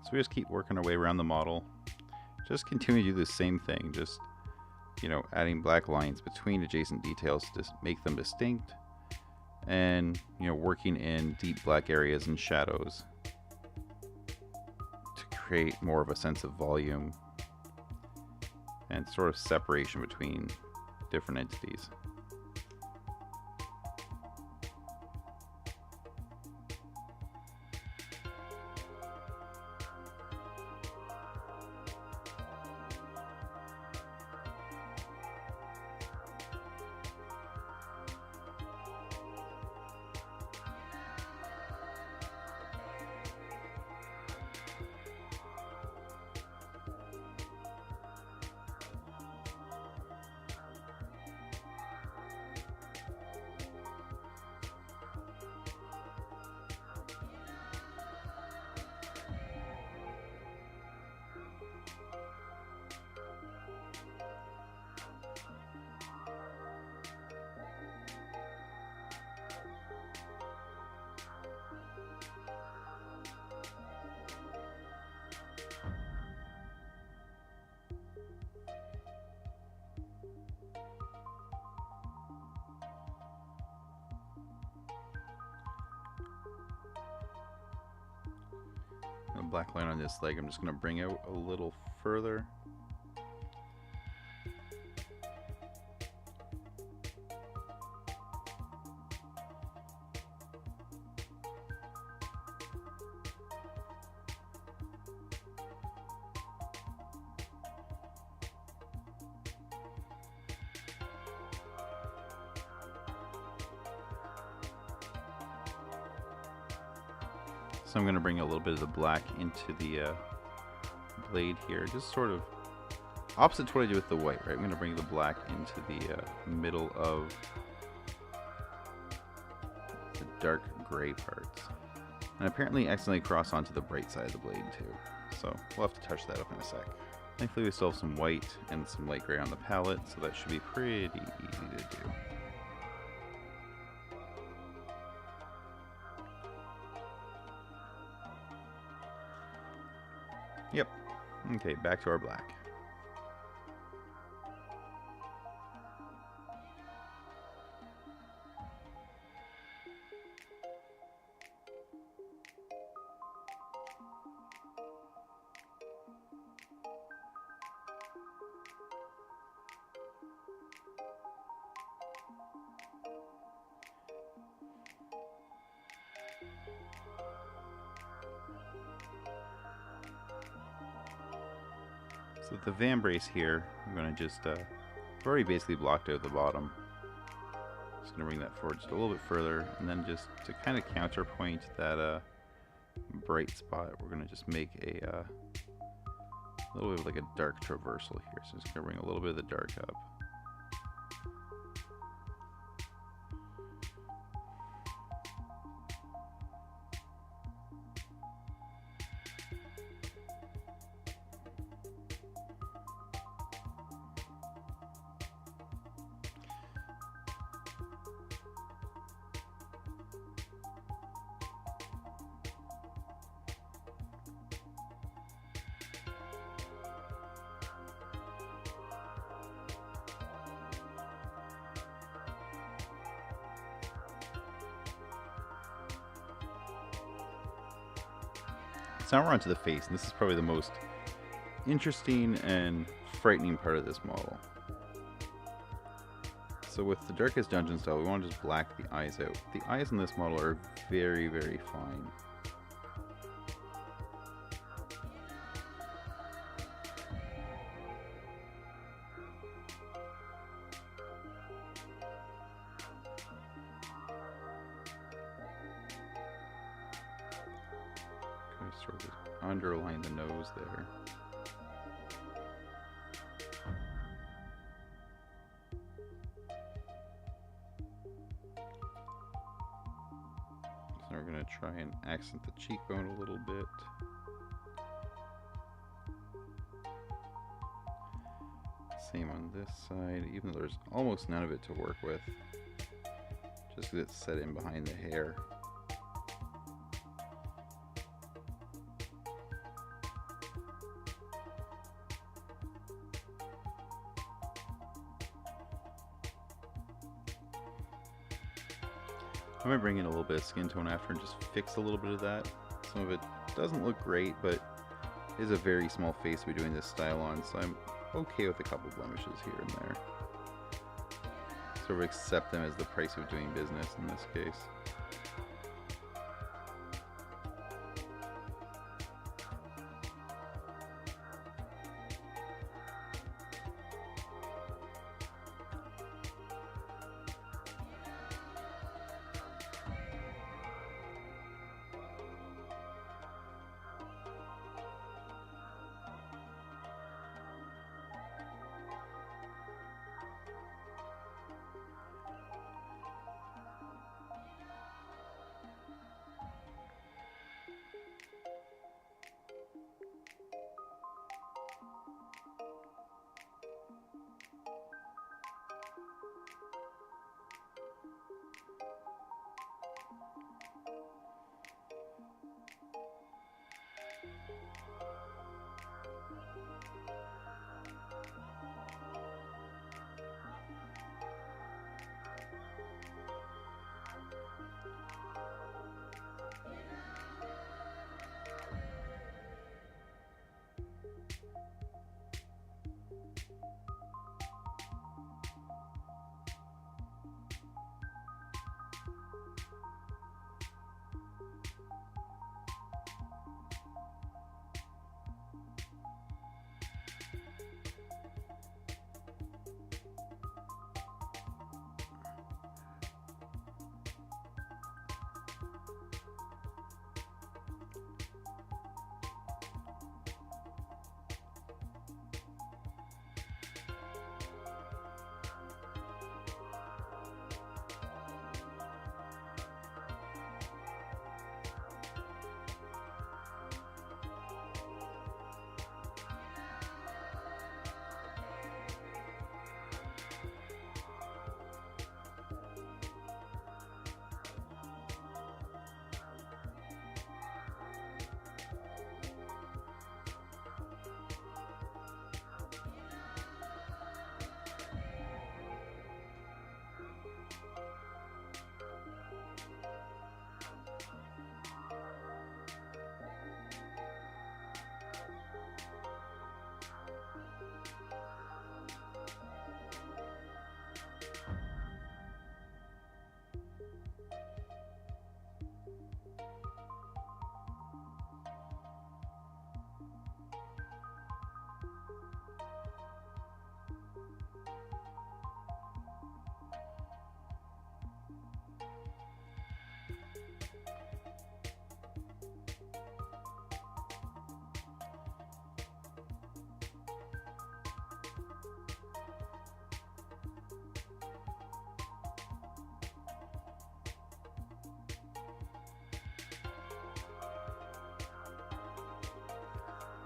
[SPEAKER 1] So we just keep working our way around the model. Just continue to do the same thing, just, you know, adding black lines between adjacent details to make them distinct, and, you know, working in deep black areas and shadows to create more of a sense of volume and sort of separation between different entities. black line on this leg, I'm just going to bring out a little further. So I'm going to bring a little bit of the black into the blade here, just sort of opposite to what I do with the white, right? I'm going to bring the black into the middle of the dark gray parts. And apparently accidentally cross onto the bright side of the blade too. So we'll have to touch that up in a sec. Thankfully we still have some white and some light gray on the palette, so that should be pretty easy to do. Yep. Okay, back to our black. So the vambrace here, I'm going to just, I've already basically blocked out the bottom. Just going to bring that forward just a little bit further, and then just to kind of counterpoint that bright spot, we're going to just make a little bit of like a dark traversal here. So just going to bring a little bit of the dark up. So now we're onto the face, and this is probably the most interesting and frightening part of this model. So with the Darkest Dungeon style, we want to just black the eyes out. The eyes in this model are very, very fine. Sort of just underline the nose there. So we're going to try and accent the cheekbone a little bit. Same on this side, even though there's almost none of it to work with, just because it's set in behind the hair. I might bring in a little bit of skin tone after and just fix a little bit of that. Some of it doesn't look great, but is a very small face we're doing this style on, so I'm okay with a couple blemishes here and there. Sort of accept them as the price of doing business in this case.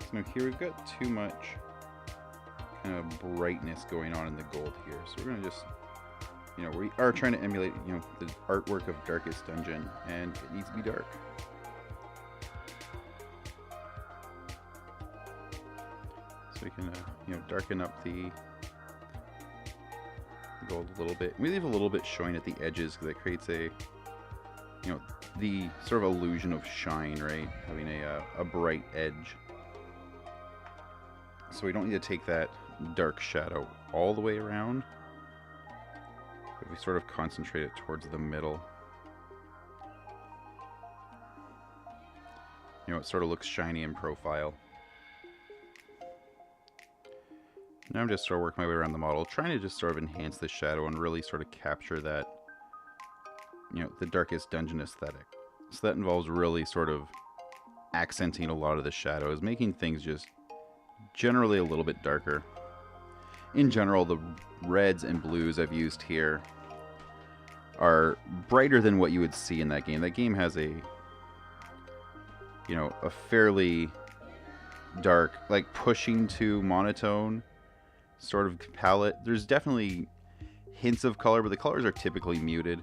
[SPEAKER 1] So here we've got too much kind of brightness going on in the gold here. So we're going to just, we are trying to emulate, the artwork of Darkest Dungeon, and it needs to be dark. So we can, darken up the gold a little bit. We leave a little bit showing at the edges because it creates a, the sort of illusion of shine, right? Having a bright edge. So we don't need to take that dark shadow all the way around. But we sort of concentrate it towards the middle. It sort of looks shiny in profile. Now I'm just sort of working my way around the model, trying to just sort of enhance the shadow and really sort of capture that, the Darkest Dungeon aesthetic. So that involves really sort of accenting a lot of the shadows, making things just generally a little bit darker. In general, the reds and blues I've used here are brighter than what you would see in that game. That game has a, a fairly dark, like pushing to monotone sort of palette. There's definitely hints of color, but the colors are typically muted.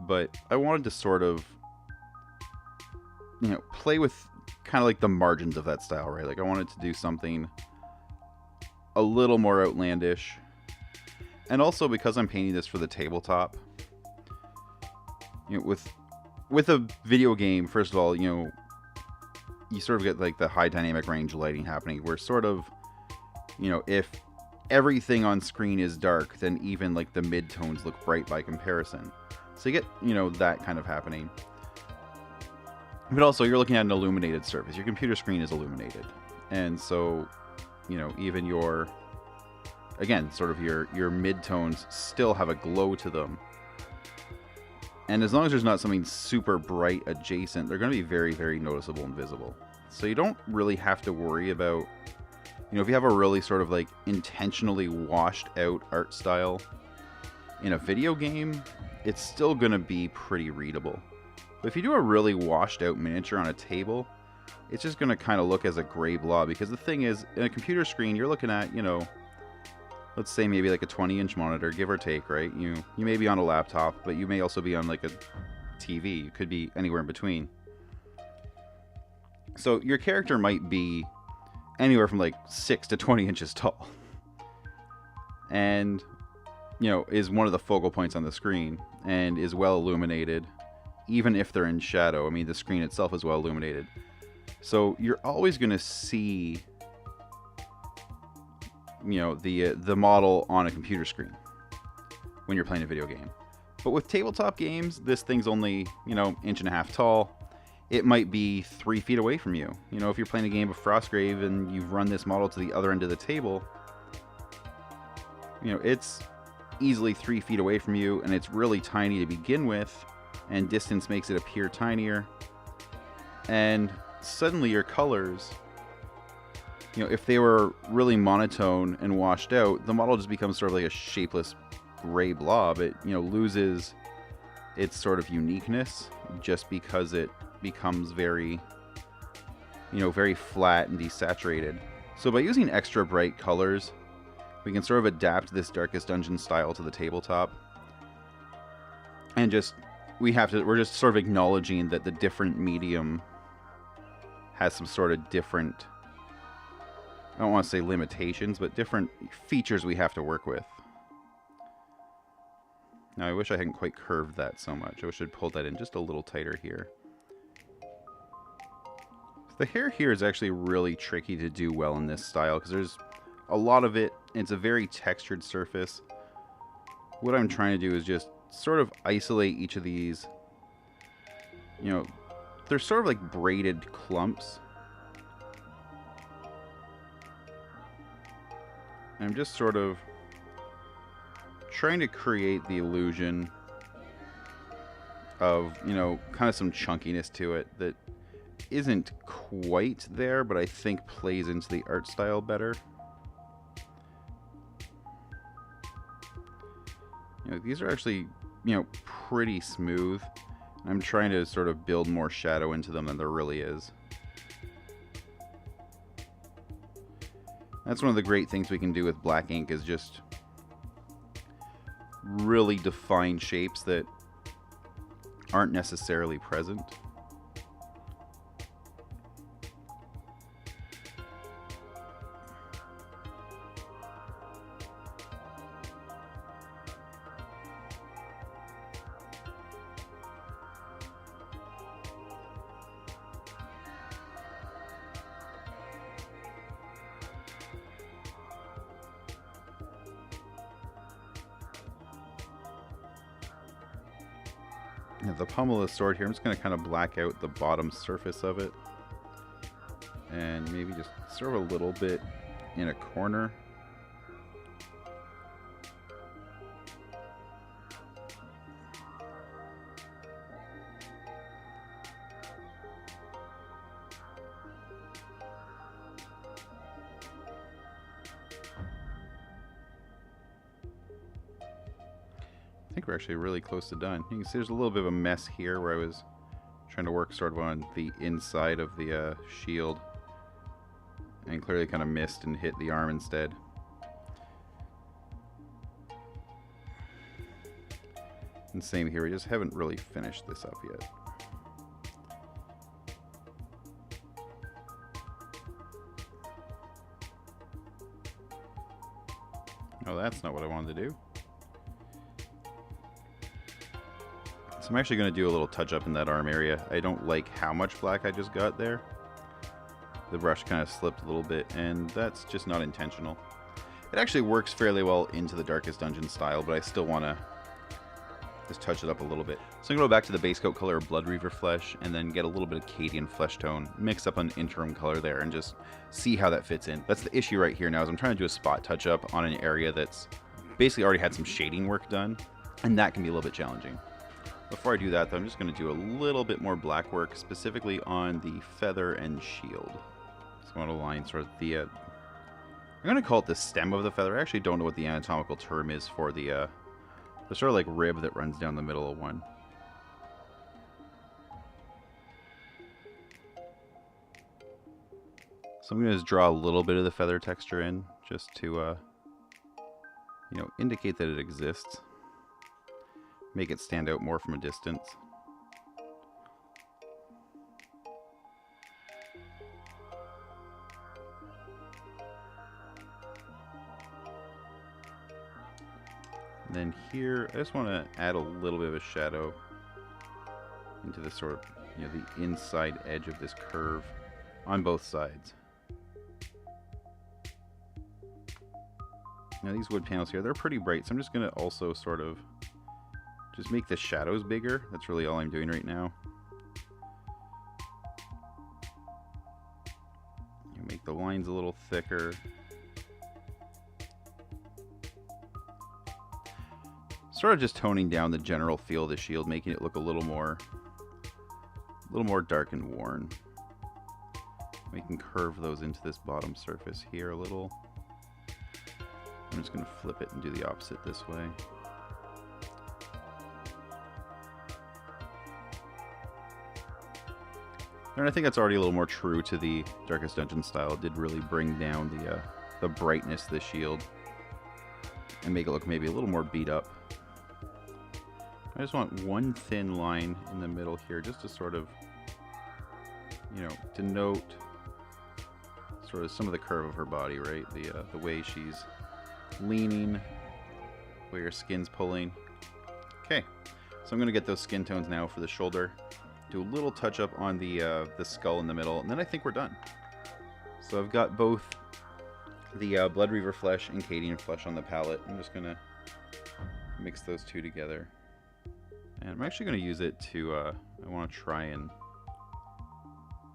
[SPEAKER 1] But I wanted to sort of, play with kind of like the margins of that style, right? Like I wanted to do something a little more outlandish. And also because I'm painting this for the tabletop, with a video game, first of all, you sort of get like the high dynamic range lighting happening where sort of, if everything on screen is dark, then even like the mid-tones look bright by comparison. So you get, that kind of happening. But also you're looking at an illuminated surface. Your computer screen is illuminated. And so, even your, again, sort of your mid-tones still have a glow to them. And as long as there's not something super bright adjacent, they're going to be very, very noticeable and visible. So you don't really have to worry about, if you have a really sort of like intentionally washed out art style in a video game, it's still going to be pretty readable. But if you do a really washed out miniature on a table, it's just going to kind of look as a gray blob. Because the thing is, in a computer screen, you're looking at, let's say maybe like a 20-inch monitor, give or take, right? You may be on a laptop, but you may also be on like a TV. You could be anywhere in between. So your character might be anywhere from like 6 to 20 inches tall. And, is one of the focal points on the screen and is well illuminated, even if they're in shadow. I mean, the screen itself is well illuminated. So you're always going to see, the model on a computer screen when you're playing a video game. But with tabletop games, this thing's only, 1.5 inches tall. It might be 3 feet away from you. If you're playing a game of Frostgrave and you've run this model to the other end of the table, it's easily 3 feet away from you, and it's really tiny to begin with, and distance makes it appear tinier. And suddenly your colors, if they were really monotone and washed out, the model just becomes sort of like a shapeless gray blob. It, loses its sort of uniqueness just because it becomes very, very flat and desaturated. So by using extra bright colors, we can sort of adapt this Darkest Dungeon style to the tabletop. And we're just sort of acknowledging that the different medium has some sort of different, I don't want to say limitations, but different features we have to work with. Now I wish I hadn't quite curved that so much. I wish I'd pulled that in just a little tighter here. The hair here is actually really tricky to do well in this style because there's a lot of it. It's a very textured surface. What I'm trying to do is just sort of isolate each of these. They're sort of like braided clumps. And I'm just sort of trying to create the illusion of, kind of some chunkiness to it that isn't quite there, but I think plays into the art style better. These are actually, pretty smooth. I'm trying to sort of build more shadow into them than there really is. That's one of the great things we can do with black ink, is just really define shapes that aren't necessarily present. Now the pommel of the sword here, I'm just going to kind of black out the bottom surface of it. And maybe just sort of a little bit in a corner. I think we're actually really close to done. You can see there's a little bit of a mess here where I was trying to work sort of on the inside of the shield, and clearly kind of missed and hit the arm instead. And same here, we just haven't really finished this up yet. Oh, that's not what I wanted to do. So I'm actually going to do a little touch up in that arm area. I don't like how much black I just got there. The brush kind of slipped a little bit, and that's just not intentional. It actually works fairly well into the Darkest Dungeon style, but I still want to just touch it up a little bit. So I'm going to go back to the base coat color of Blood Reaver Flesh, and then get a little bit of Cadian Flesh Tone, mix up an interim color there, and just see how that fits in. That's the issue right here now, is I'm trying to do a spot touch up on an area that's basically already had some shading work done, and that can be a little bit challenging. Before I do that, though, I'm just going to do a little bit more black work, specifically on the feather and shield. So I want to line sort of the... I'm going to call it the stem of the feather. I actually don't know what the anatomical term is for the sort of like rib that runs down the middle of one. So I'm going to just draw a little bit of the feather texture in, just to, you know, indicate that it exists. Make it stand out more from a distance. And then here, I just want to add a little bit of a shadow into the sort of, you know, the inside edge of this curve on both sides. Now these wood panels here, they're pretty bright, so I'm just going to also sort of just make the shadows bigger. That's really all I'm doing right now. You make the lines a little thicker. Sort of just toning down the general feel of the shield, making it look a little more dark and worn. We can curve those into this bottom surface here a little. I'm just going to flip it and do the opposite this way. And I think that's already a little more true to the Darkest Dungeon style. It did really bring down the brightness of the shield and make it look maybe a little more beat up. I just want one thin line in the middle here, just to sort of, you know, denote sort of some of the curve of her body, right? The way she's leaning, where her skin's pulling. Okay, so I'm going to get those skin tones now for the shoulder. Do a little touch up on the skull in the middle, and then I think we're done. So I've got both the Blood Reaver Flesh and Cadian Flesh on the palette. I'm just going to mix those two together. And I'm actually going to use it to, I want to try and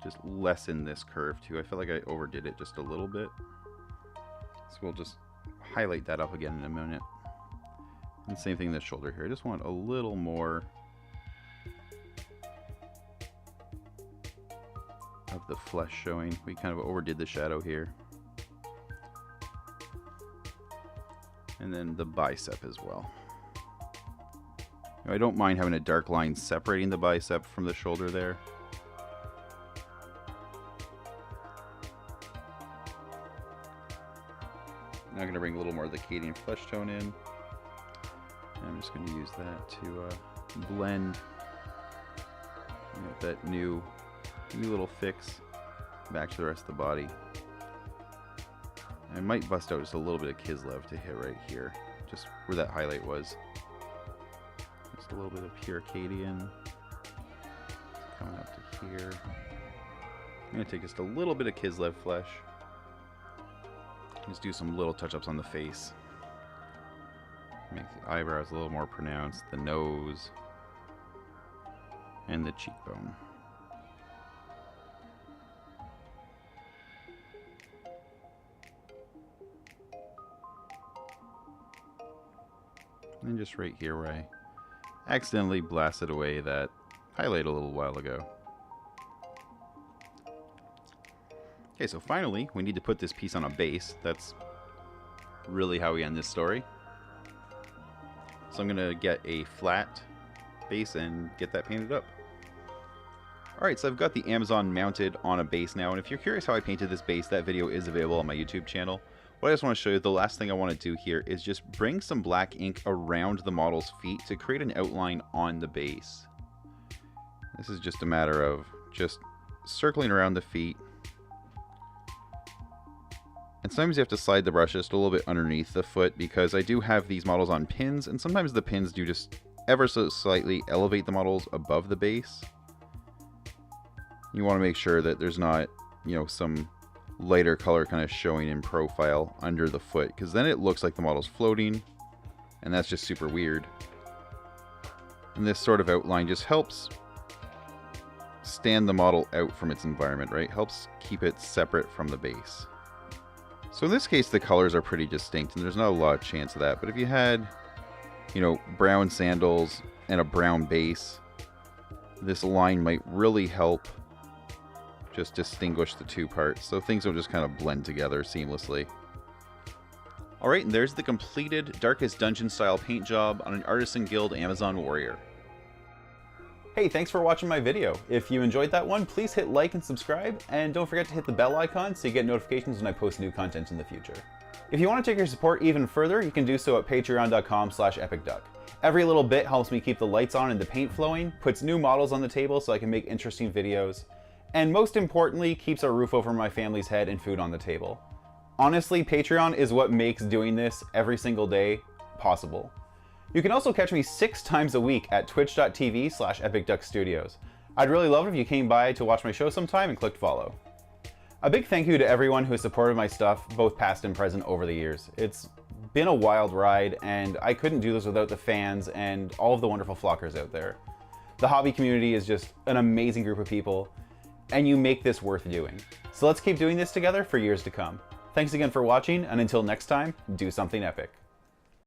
[SPEAKER 1] just lessen this curve too. I feel like I overdid it just a little bit. So we'll just highlight that up again in a minute. And same thing this shoulder here. I just want a little more of the flesh showing. We kind of overdid the shadow here. And then the bicep as well. I don't mind having a dark line separating the bicep from the shoulder there. Now I'm going to bring a little more of the Acadian flesh tone in. And I'm just going to use that to blend that new little fix back to the rest of the body. I might bust out just a little bit of Kislev to hit right here, just where that highlight was. Just a little bit of pure Acadian coming up to here. I'm going to take just a little bit of Kislev flesh. Just do some little touch-ups on the face. Make the eyebrows a little more pronounced, the nose, and the cheekbone. And just right here where I accidentally blasted away that highlight a little while ago. Okay, so finally, we need to put this piece on a base. That's really how we end this story. So I'm going to get a flat base and get that painted up. Alright, so I've got the Amazon mounted on a base now, and if you're curious how I painted this base, that video is available on my YouTube channel. What I just want to show you, the last thing I want to do here is just bring some black ink around the model's feet to create an outline on the base. This is just a matter of just circling around the feet. And sometimes you have to slide the brush just a little bit underneath the foot, because I do have these models on pins, and sometimes the pins do just ever so slightly elevate the models above the base. You want to make sure that there's not, some lighter color kind of showing in profile under the foot, because then it looks like the model's floating, and that's just super weird. And this sort of outline just helps stand the model out from its environment, right? Helps keep it separate from the base. So in this case, the colors are pretty distinct, and there's not a lot of chance of that. But if you had, brown sandals and a brown base, this line might really help just distinguish the two parts, so things will just kind of blend together seamlessly. Alright, and there's the completed Darkest Dungeon style paint job on an Artisan Guild Amazon Warrior. Hey, thanks for watching my video. If you enjoyed that one, please hit like and subscribe, and don't forget to hit the bell icon so you get notifications when I post new content in the future. If you want to take your support even further, you can do so at patreon.com/epicduck. Every little bit helps me keep the lights on and the paint flowing, puts new models on the table so I can make interesting videos, and most importantly, keeps a roof over my family's head and food on the table. Honestly, Patreon is what makes doing this every single day possible. You can also catch me 6 times a week at twitch.tv/epicduckstudios. I'd really love it if you came by to watch my show sometime and clicked follow. A big thank you to everyone who has supported my stuff, both past and present, over the years. It's been a wild ride, and I couldn't do this without the fans and all of the wonderful flockers out there. The hobby community is just an amazing group of people, and you make this worth doing. So let's keep doing this together for years to come. Thanks again for watching, and until next time, do something epic.